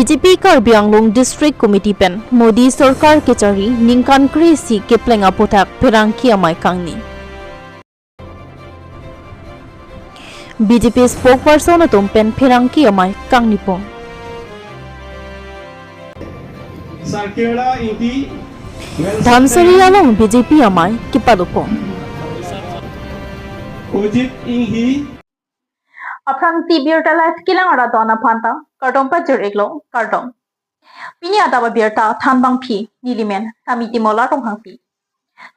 BJP Karbi Anglong district committee पेन मोदी सरकार के चरी निंकान क्रेसी के प्लेंगा पोथाक फेरांकी अमाय कांगनी बीजेपी स्पोक पर्सन तुम पेन फेरांकी अमाय कांगनीपों धानसरी आलों बीजेपी अमाय किपादुपों Aprang tibirta life kilang ara dona phanta kartom pa juriglo kartom pini adaba birta thanbang phi nilimen kami timola tong hangpi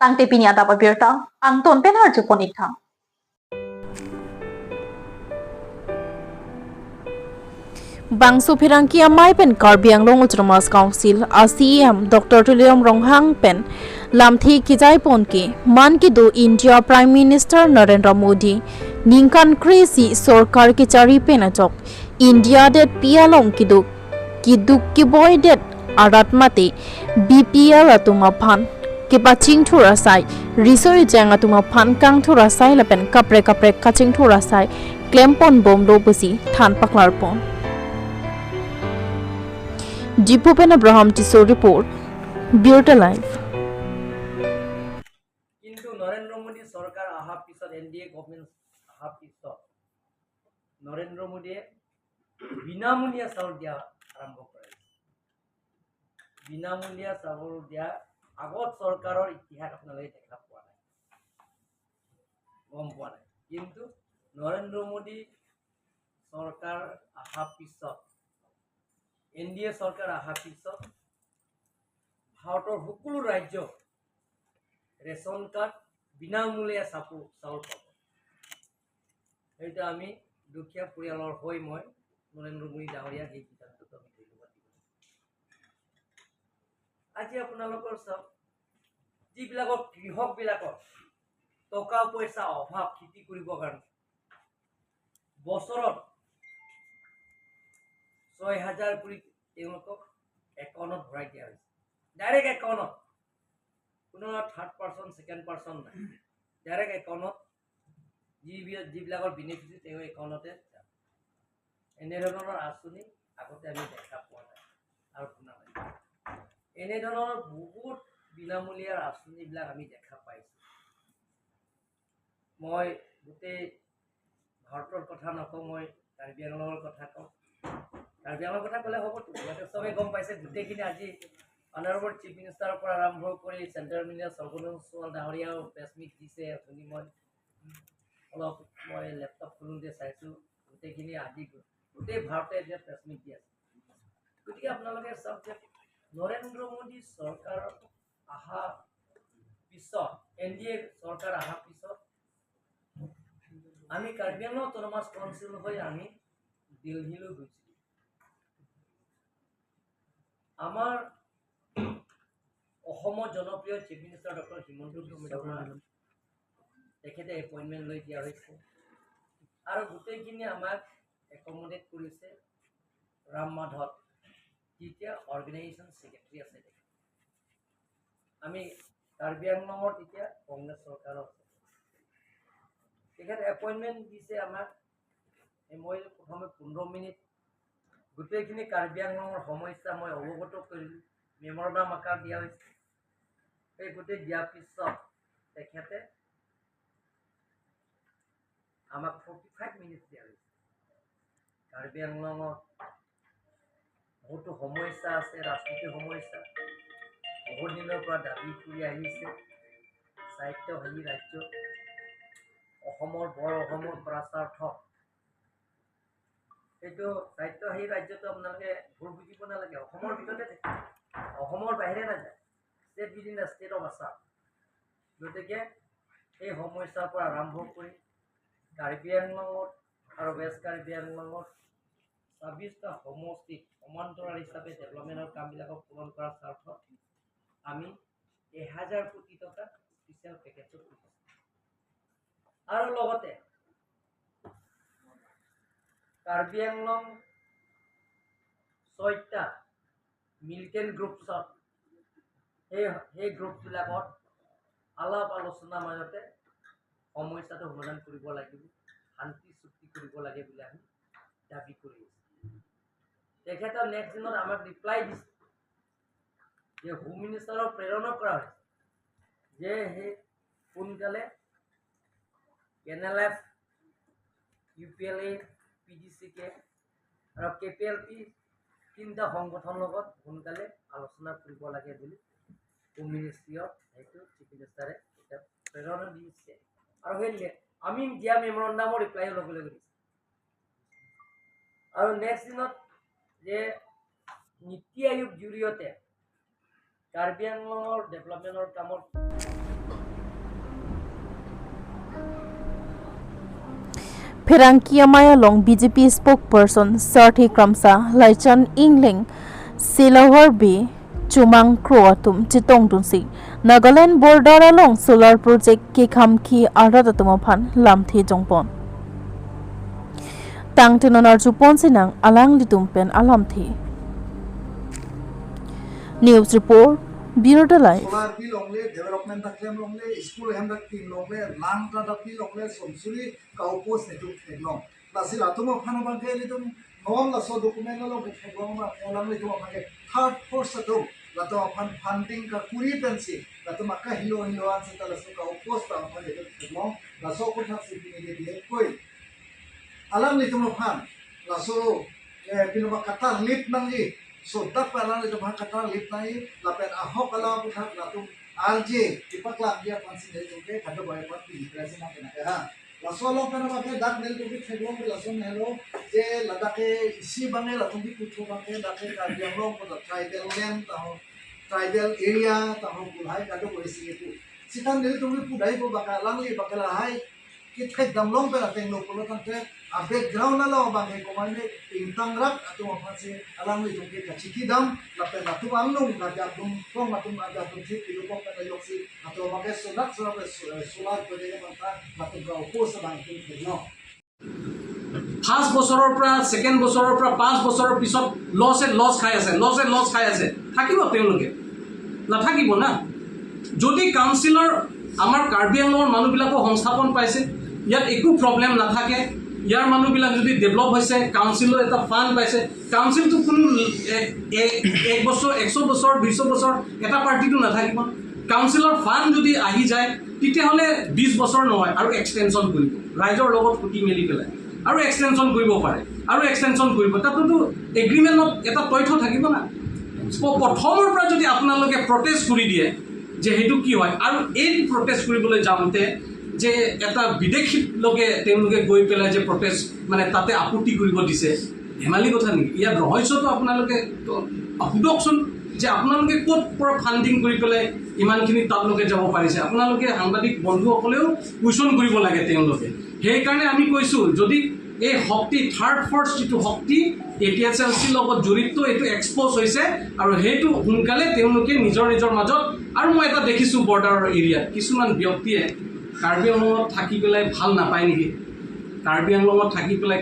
tangte pini adaba birta ang ton pen har juponik thang Bangso Pirangki Amai Pen Karbi Anglong Autonomous Council ACM Dr. Tulium Ronghang Pen Lamthi Kijai Ponki Man ki do India Prime Minister Narendra Modi Ninkan Kresi Sorkar ki chari penachok India det pialong kiduk kiboy det arat mate BPL atunga phan kipaching thura sai risoi jang atunga phan kang thura sai lapen kapre kaching thura sai klempon bom lo busi than paklar pon Jipupen Abraham Tiso report Bureau Live কিন্তু নরেন্দ্র মোদী সরকার আহা পিছত NDA government আহা পিছত নরেন্দ্র মোদীয়ে বিনামূলীয়া চাউল দিয়া আৰম্ভ কৰে বিনামূলীয়া চাউল দিয়া আগত চৰকাৰৰ ইতিহাস আপোনালোকে দেখা পোৱা নাই গম পোৱা নাই কিন্তু নৰেন্দ্ৰ মোদী চৰকাৰ আহা পিছত এনডিএ চৰকাৰ আহা পিছত ভাৰতৰ সকলো ৰাজ্য ৰেশন কাৰ্ড বিনামূলীয়া চাউল পাব এইটো আমি দুখীয়া পৰিয়ালৰ হৈ মই নৰেন্দ্ৰ মোদী ডাঙৰীয়া এই সিদ্ধান্তটো আমি ধন্যবাদ দিব আজি আপোনালোকৰ চাওক যিবিলাকৰ কৃষকবিলাকৰ টকা পইচা অভাৱ খেতি কৰিবৰ কাৰণে বছৰত ৬,০০০ কোটি তেওঁলোকক একাউণ্টত ভৰাই দিয়া হৈছে ডাইৰেক্ট একাউণ্টত কোনো থাৰ্ড পাৰ্চন ছেকেণ্ড পাৰ্চন নাই ডাইৰেক্ট একাউণ্টত যিবিলাকৰ বেনিফিচিয়াৰী তেওঁ একাউণ্টতে এনেধৰণৰ আঁচনি আগতে আমি দেখা পোৱা নাই আৰু শুনা নাই এনেধৰণৰ বহুত বিনামূলীয়া আঁচনিবিলাক আমি দেখা পাইছোঁ মই গোটেই ভাৰতৰ কথা নকওঁ মই কাৰ্বি আংলঙৰ কথা কওঁ কাৰ্বি আংলঙৰ কথা ক'লে হ'বতো ইয়াতে চবেই গম পাইছে গোটেইখিনি আজি অনাৰেবল চিফ মিনিষ্টাৰৰ পৰা আৰম্ভ কৰি চেণ্ট্ৰেল মিনিষ্টাৰ সৰ্বানন্দ সোণোৱাল ডাঙৰীয়াও প্ৰেছ মিট দিছে অথনি মই অলপ মই লেপটপ খোলোঁতে চাইছোঁ গোটেইখিনি আজি গোটেই ভাৰতে এতিয়া প্ৰেছ মিট দি আছে গতিকে আপোনালোকে চাওক যে নৰেন্দ্ৰ মোদী চৰকাৰ অহা পিছত এনডিএ চৰকাৰ অহা পিছত আমি কাৰ্বি আংলং অটোনমাছ কাউন্সিল হৈ আমি দিল্লীলৈ গৈছিলোঁ আমাৰ অসমৰ জনপ্ৰিয় chief minister doctor Himanta Biswa Sarma তেখেতে এপইণ্টমেণ্ট লৈ দিয়া হৈছে আৰু গোটেইখিনি আমাক একমডেট কৰিছে ৰাম মাধৱ যেতিয়া অৰ্গেনাইজেশ্যন ছেক্ৰেটাৰী আছে আমি কাৰ্বি আংলঙৰ তেতিয়া কংগ্ৰেছ চৰকাৰৰ আছে তেখেতে এপইণ্টমেণ্ট দিছে আমাক মই প্ৰথমে 15 মিনিট গোটেইখিনি কাৰ্বি আংলঙৰ সমস্যা মই অৱগত কৰিলোঁ মেমৰেণ্ডাম আকাৰ দিয়া হৈছে এই গোটেই দিয়াৰ পিছত তেখেতে আমাক 45 মিনিট দিয়া হৈছে কাৰ্বি আংলঙত বহুতো সমস্যা আছে ৰাজনীতিৰ সমস্যা বহুত দিনৰ পৰা দাবী কৰি আহিছে স্বায়ত্তশাসী ৰাজ্য অসমৰ বৰ অসমৰ পৰাস্বাৰ্থ এইটো স্বায়ত্তশাসী ৰাজ্যটো আপোনালোকে ভুল বুজিব নালাগে অসমৰ ভিতৰতে থাকে অসমৰ বাহিৰে নাযায় state within the state of Assam গতিকে এই সমস্যাৰ পৰা আৰম্ভ কৰি কাৰ্বি আংলঙত আৰু ৱেষ্ট কাৰ্বি আংলঙত ২৬টা সমষ্টিত সমান্তৰাল হিচাপে ডেভেলপমেণ্টৰ কামবিলাকক পূৰণ কৰাৰ স্বাৰ্থত আমি ১,০০০ কোটি টকা স্পেচিয়েল পেকেজত দিছোঁ আৰু লগতে কাৰ্বি আংলং ৬টা মিলিটেণ্ট গ্ৰুপছত সেই গ্ৰুপবিলাকত আলাপ আলোচনাৰ মাজতে সমস্যাটো সমাধান কৰিব লাগিব শান্তি চুক্তি কৰিব লাগে বুলি আমি দাবী কৰি আছোঁ তেখেতৰ নেক্সট দিনত আমাক ৰিপ্লাই দিছে যে হোম মিনিষ্টাৰক প্ৰেৰণ কৰা হৈছে যে সেই সোনকালে NLF, UPLA, PDCK আৰু KPLP তিনিটা সংগঠনৰ লগত সোনকালে আলোচনা কৰিব লাগে বুলি হোম মিনিষ্ট্ৰীয়ক সেইটো চিফ মিনিষ্টাৰে এতিয়া প্ৰেৰণ দিছে আৰু সেই আমি দিয়া মেমৰেণ্ডামৰ ৰিপ্লাইৰ লগে লগে দিছে আৰু নেক্সট দিনত যে নীতি আয়োগ জৰিয়তে কাৰ্বি আংলঙৰ ডেভেলপমেণ্টৰ কামত Pherangkia Mayalong BJP spokesperson Sarthi Kramsa Laichan Ingling Silawar B Chumang Kroatum Chitong Tunsi Nagaland border along solar project ki khamki Aradatumaphan Lamthi Jongpon Tangtinonar Jupon Sinang Alang Litumpen Alamthi News Report Bureau de Life solar pi longle development ta claim longle school hem dak tin longle lang ta da pi longle somsuri ka opos ne tu theglong la sila tumo phano bang ke li tum nom la so document lo ke theglong ma olam le tumo phage third force tu la to funding ka kuri pensi la to makka hilo an se la so ka opos ta phane tu theglong la so ko thak si ni le die koi alam li tumo phan la so pino ba kata lip nang li so tak pala le tumo kata lip nai la pen ahok ala puthak la tum RJ dipak la dia pansi le tuke kado boy pat pi presi na kena ha la so lo pena ba ke dak nel tuke thegom la so nelo je ladake isi bange la tum bi kutho bange dake ka diam lo ko tribal land ta ho tribal area ta ho bulhai kado boy si tu sitan nel tum pudai bo baka langli bakala hai ki thek damlong pe ateng lo ko tan te a background na lo bange ko mane intang rak atu ma se alang li tum ke ka chiki dam la pe na tu ang nung ka ja dum ko ma tum aga tum thi ki lo ko ka yok si atu ma ke solat solar ko de ma ta tum ka ko sa bang tum ke no first বছৰৰ পৰা second বছৰৰ পৰা 5 বছৰৰ পিছত loss খাই আছে থাকিব তেওঁলোকে নাথাকিব না যদি কাউন্সিলৰ আমাৰ কাৰ্বি আংলঙৰ মানুহবিলাকো সংস্থাপন পাইছে ইয়াত একো প্ৰব্লেম নাথাকে ইয়াৰ মানুহবিলাক যদি ডেভেলপ হৈছে কাউন্সিলৰ এটা ফাণ্ড পাইছে কাউন্সিলটো কোনো এক বছৰ 100 বছৰ 200 বছৰ এটা পাৰ্টিটো নাথাকিব কাউন্সিলৰ ফাণ্ড যদি আহি যায় তেতিয়াহ'লে 20 বছৰ নহয় আৰু এক্সটেনশ্যন কৰিব ৰাইজৰ লগত ফুটি মেলি পেলাই আৰু এক্সটেনশ্যন কৰিব পাৰে আৰু এক্সটেনশ্যন কৰিব তাততো এগ্ৰিমেণ্টত এটা তথ্য থাকিব না প্ৰথমৰ পৰা যদি আপোনালোকে প্ৰটেষ্ট কৰি দিয়ে যে হেতু কি হয় আৰু এই প্ৰটেষ্ট কৰিবলৈ যাওঁতে যে এটা বিদেশী লোকে তেওঁলোকে গৈ পেলাই যে প্ৰটেষ্ট মানে তাতে আপত্তি কৰিব দিছে ধেমালি কথা নেকি ইয়াৰ ৰহস্যটো আপোনালোকে সুধকচোন যে আপোনালোকে ক'ত পৰা ফাণ্ডিং কৰি পেলাই ইমানখিনি তাতলৈকে যাব পাৰিছে আপোনালোকে সাংবাদিক বন্ধুসকলেও কুৱেশ্যন কৰিব লাগে তেওঁলোকে সেইকাৰণে আমি কৈছোঁ যদি এই শক্তি থাৰ্ড ফ'ৰ্চ যিটো শক্তি APSLCৰ লগত জড়িত এইটো এক্সপ'জ হৈছে আৰু সেইটো সোনকালে তেওঁলোকে নিজৰ মাজত আৰু মই এটা দেখিছোঁ বৰ্ডাৰৰ এৰিয়াত কিছুমান ব্যক্তিয়ে কাৰ্বি আংলঙত থাকি পেলাই ভাল নাপায় নেকি কাৰ্বি আংলঙত থাকি পেলাই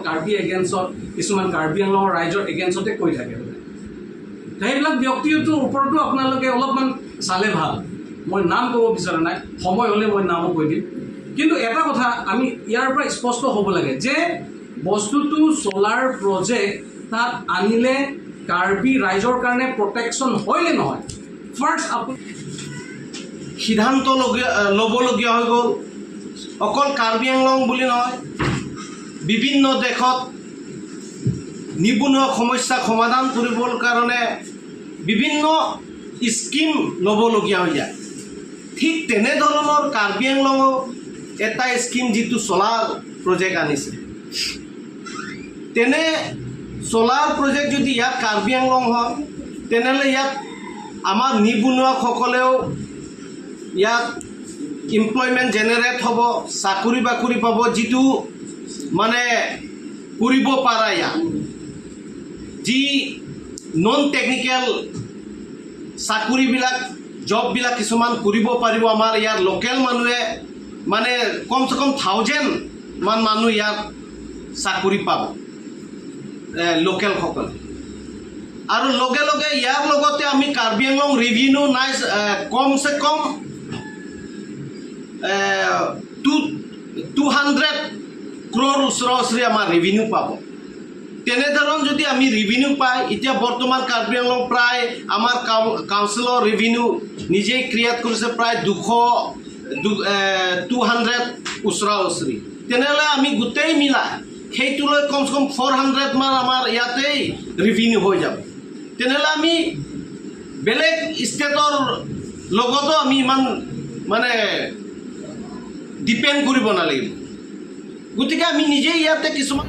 কাৰ্বি এগেইনষ্টত কিছুমান কাৰ্বি আংলঙৰ ৰাইজৰ এগেইনষ্টতে কৈ থাকে সেইবিলাক ব্যক্তিৰ ওপৰতো আপোনালোকে অলপমান চালে ভাল মই নাম ক'ব বিচৰা নাই সময় হ'লে মই নামো কৈ দিম কিন্তু এটা কথা আমি ইয়াৰ পৰা স্পষ্ট হ'ব লাগে যে বস্তুটো সোলাৰ প্ৰজেক্ট তাত আনিলে কাৰ্বি ৰাইজৰ কাৰণে প্ৰটেকশ্যন হয়নে নহয় ফাৰ্ষ্ট সিদ্ধান্ত ল'বলগীয়া হৈ গ'ল অকল কাৰ্বি আংলং বুলি নহয় বিভিন্ন দেশত নিবনুৱা সমস্যা সমাধান কৰিবৰ কাৰণে বিভিন্ন স্কিম ল'বলগীয়া হৈ যায় ঠিক তেনেধৰণৰ কাৰ্বি আংলঙো এটা স্কিম যিটো সোলাৰ প্ৰজেক্ট আনিছে তেনে সোলাৰ প্ৰজেক্ট যদি ইয়াত কাৰ্বি আংলং হয় তেনেহ'লে ইয়াত আমাৰ নিবনুৱাসকলেও ইয়াত এমপ্লয়মেণ্ট জেনেৰেট হ'ব চাকৰি বাকৰি পাব যিটো মানে কৰিব পাৰা ইয়াত যি নন টেকনিকেল চাকৰিবিলাক জববিলাক কিছুমান কৰিব পাৰিব আমাৰ ইয়াৰ লোকেল মানুহে মানে কমচে কম 1000 মান মানুহ ইয়াত চাকৰি পাব লোকেলসকলে আৰু লগে লগে ইয়াৰ লগতে আমি কাৰ্বি আংলং ৰেভিনিউ নাই কমচে কম 200 crore ওচৰা ওচৰি আমাৰ ৰেভিনিউ পাব তেনেধৰণ যদি আমি ৰেভিনিউ পাই এতিয়া বৰ্তমান কাৰ্বি আংলং প্ৰায় আমাৰ কাউন্সিলৰ ৰেভিনিউ নিজেই ক্ৰিয়েট কৰিছে প্ৰায় 200 ওচৰা ওচৰি তেনেহ'লে আমি গোটেই মিলাই সেইটোলৈ কমচে কম 400 মান আমাৰ ইয়াতেই ৰেভিনিউ হৈ যাব তেনেহ'লে আমি বেলেগ ষ্টেটৰ লগতো আমি ইমান মানে ডিপেণ্ড কৰিব নালাগিব গতিকে আমি নিজেই ইয়াতে কিছুমান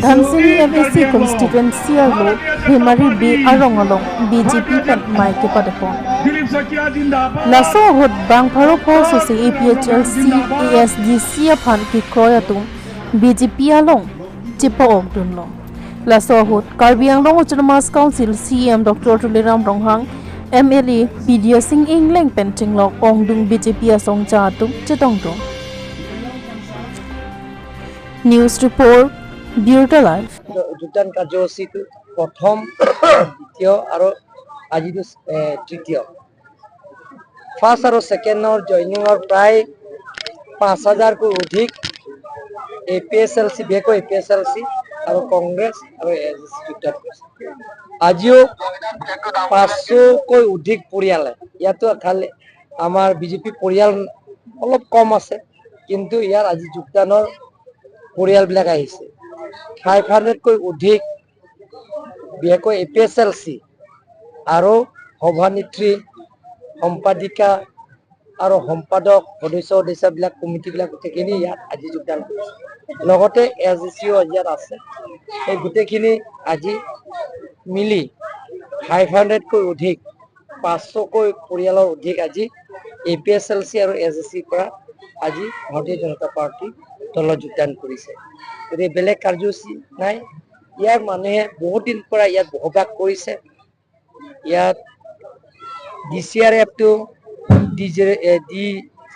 Dhansini MSC constituency alo Himari B Arongalong BJP pen Mike Padapon Laso hot bang pharo phososi APHLC ASDC aphan ki kroyatung BJP along chipa ogdunlo Laso hot Karbi Anglong Autonomous Council CM Dr. Tuliram Ronghang MLA Vidya Singh Ingleng penting lok ongdung BJP asong chatung chetongdung News report Bureau Live যোগদান কাৰ্যসূচীটো প্ৰথম দ্বিতীয় আৰু আজিটো তৃতীয় first আৰু ছেকেণ্ডৰ জইনিঙৰ প্ৰায় 5,000কৈ অধিক APSLC বিশেষকৈ APSLC আৰু কংগ্ৰেছ আৰু ASDC যোগদান কৰিছে আজিও 500কৈ অধিক পৰিয়ালে ইয়াতো খালি আমাৰ বিজেপি পৰিয়াল অলপ কম আছে কিন্তু ইয়াৰ আজি যোগদানৰ পৰিয়ালবিলাক আহিছে 500কৈ অধিক বিশেষকৈ APSLC আৰু সভানেত্ৰী সম্পাদিকা আৰু সম্পাদক সদস্যবিলাক কমিটিবিলাক গোটেইখিনি ইয়াত আজি যোগদান কৰিছে লগতে ASDCও ইয়াত আছে এই গোটেইখিনি আজি মিলি 500কৈ অধিক 500কৈ পৰিয়ালৰ অধিক আজি APSLC আৰু ASDC পৰা আজি ভাৰতীয় জনতা পাৰ্টি দলত যোগদান কৰিছে গতিকে বেলেগ কাৰ্যসূচী নাই ইয়াৰ মানুহে বহুত দিন পৰা ইয়াত বসবাস কৰিছে ইয়াত DCRF টো ডি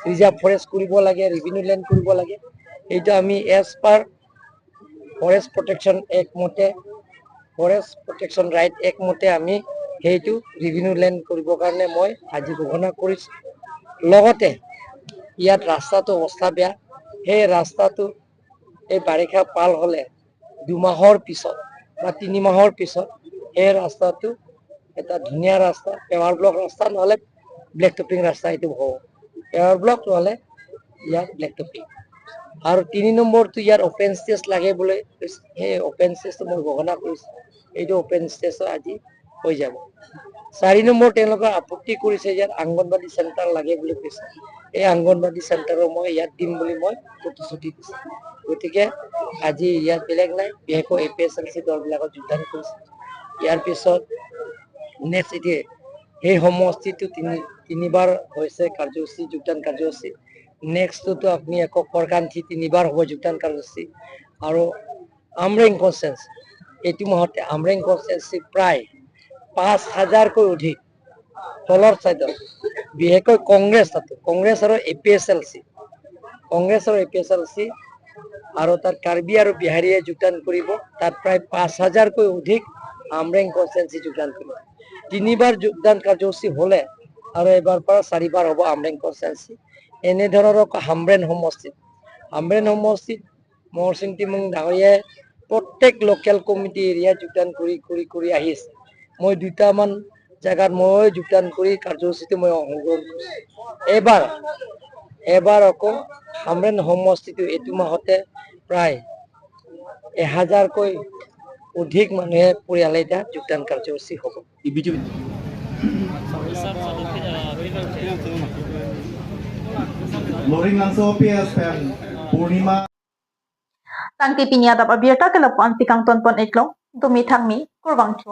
ৰিজাৰ্ভ ফৰেষ্ট কৰিব লাগে ৰেভিনিউ লেণ্ড কৰিব লাগে এইটো আমি as per forest protection act মতে ফৰেষ্ট প্ৰটেকশ্যন ৰাইট এক্ট মতে আমি সেইটো ৰেভিনিউ লেণ্ড কৰিবৰ কাৰণে মই আজি ঘোষণা কৰিছোঁ লগতে ইয়াত ৰাস্তাটো অৱস্থা বেয়া সেই ৰাস্তাটো এই বাৰিষা পাল হ'লে 2 মাহৰ পিছত বা 3 মাহৰ পিছত এই ৰাস্তাটো এটা ধুনীয়া ৰাস্তা পেৱাৰ ব্লক ৰাস্তা নহ'লে ব্লেক টপিং ৰাস্তা এইটো হ'ব পেৱাৰ ব্লক নহ'লে ইয়াত ব্লেক টপিং আৰু 3 নম্বৰটো ইয়াৰ অপেন ষ্টেজ লাগে বোলে সেই অপেন ষ্টেজটো মই ঘোষণা কৰিছোঁ এইটো অপেন ষ্টেজ আজি হৈ যাব 4 নম্বৰ তেওঁলোকে আপত্তি কৰিছে ইয়াত অংগনবাদী চেণ্টাৰ লাগে বুলি কৈছে এই অংগনবাদী চেণ্টাৰো মই ইয়াত দিম বুলি মই প্ৰতিশ্ৰুতি দিছোঁ গতিকে আজি ইয়াত বেলেগ নাই বিশেষকৈ APSLC দলবিলাকত যোগদান কৰিছে ইয়াৰ পিছত নেক্সট এতিয়া সেই সমষ্টিটো তিনিবাৰ হৈছে কাৰ্যসূচী যোগদান কাৰ্যসূচী নেক্সটটো আপুনি একক পৰকান্থী 3বাৰ হ'ব যোগদান কাৰ্যসূচী আৰু আমৰেং কনষ্টেঞ্চ এইটো মাহতে আমৰেং কনষ্টেঞ্চি প্ৰায় 5,000কৈ অধিক তলৰ চাইডত বিশেষকৈ কংগ্ৰেছ আৰু APSLC আৰু তাত কাৰ্বি আৰু বিহাৰীয়ে যোগদান কৰিব তাত প্ৰায় 5,000কৈ অধিক আমৰেং কনষ্টেঞ্চি যোগদান কৰিব 3বাৰ যোগদান কাৰ্যসূচী হ'লে আৰু এবাৰ পৰা 4বাৰ হ'ব আমৰেং কনষ্টেঞ্চি এনেধৰণৰ হামৰেন সমষ্টিত মহৰসিং টিমুং ডাঙৰীয়াই প্ৰত্যেক লোকেল কমিটি এৰিয়া যোগদান কৰি আহিছে মই 2টামান জায়গাত মই যোগদান কৰি কাৰ্যসূচীটো মই অংশগ্ৰহণ কৰিছোঁ এবাৰ আকৌ হামৰেন সমষ্টিটো এইটো মাহতে প্ৰায় 1000কৈ অধিক মানুহে পৰিয়ালে এটা যোগদান কাৰ্যসূচী হ'ব Tangki pinya dapat biar tak kelapon pikang tonpon iklong dumi thangmi kurbang chu